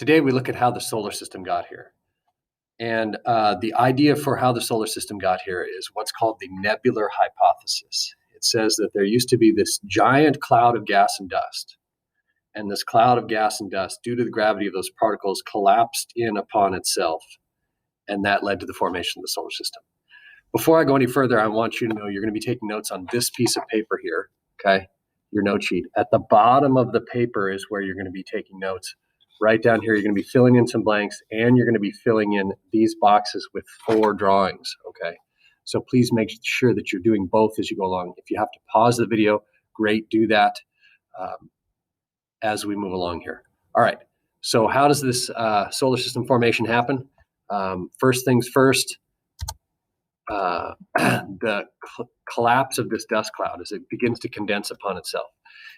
Today, we look at how the solar system got here. And the idea for how the solar system got here is what's called the nebular hypothesis. It says that there used to be this giant cloud of gas and dust. And this cloud of gas and dust, due to the gravity of those particles, collapsed in upon itself. And that led to the formation of the solar system. Before I go any further, I want you to know you're going to be taking notes on this piece of paper here, okay? Your note sheet. At the bottom of the paper is where you're going to be taking notes. Right down here, you're going to be filling in some blanks, and you're going to be filling in these boxes with 4 drawings, okay? So please make sure that you're doing both as you go along. If you have to pause the video, great, do that as we move along here. All right, so how does this solar system formation happen? First things first, the collapse of this dust cloud as it begins to condense upon itself.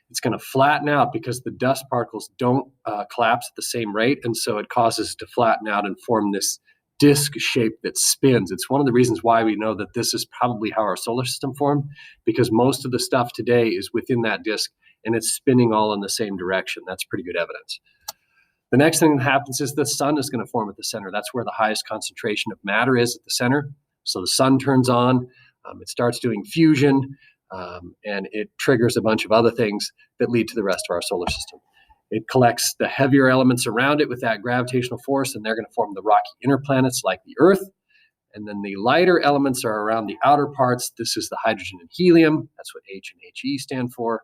It's going to flatten out because the dust particles don't collapse at the same rate, and so it causes it to flatten out and form this disk shape that spins. It's one of the reasons why we know that this is probably how our solar system formed, because most of the stuff today is within that disk, and it's spinning all in the same direction. That's pretty good evidence. The next thing that happens is the sun is going to form at the center. That's where the highest concentration of matter is, at the center. So the sun turns on, it starts doing fusion, and it triggers a bunch of other things that lead to the rest of our solar system. It collects the heavier elements around it with that gravitational force, and they're going to form the rocky inner planets like the Earth. And then the lighter elements are around the outer parts. This is the hydrogen and helium. That's what H and He stand for.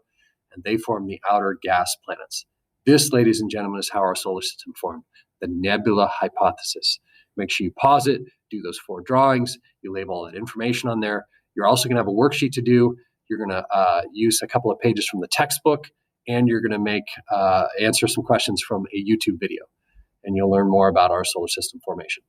And they form the outer gas planets. This, ladies and gentlemen, is how our solar system formed, the nebula hypothesis. Make sure you pause it, do those 4 drawings, you label all that information on there. You're also going to have a worksheet to do. You're going to use a couple of pages from the textbook, and you're going to answer some questions from a YouTube video. And you'll learn more about our solar system formation.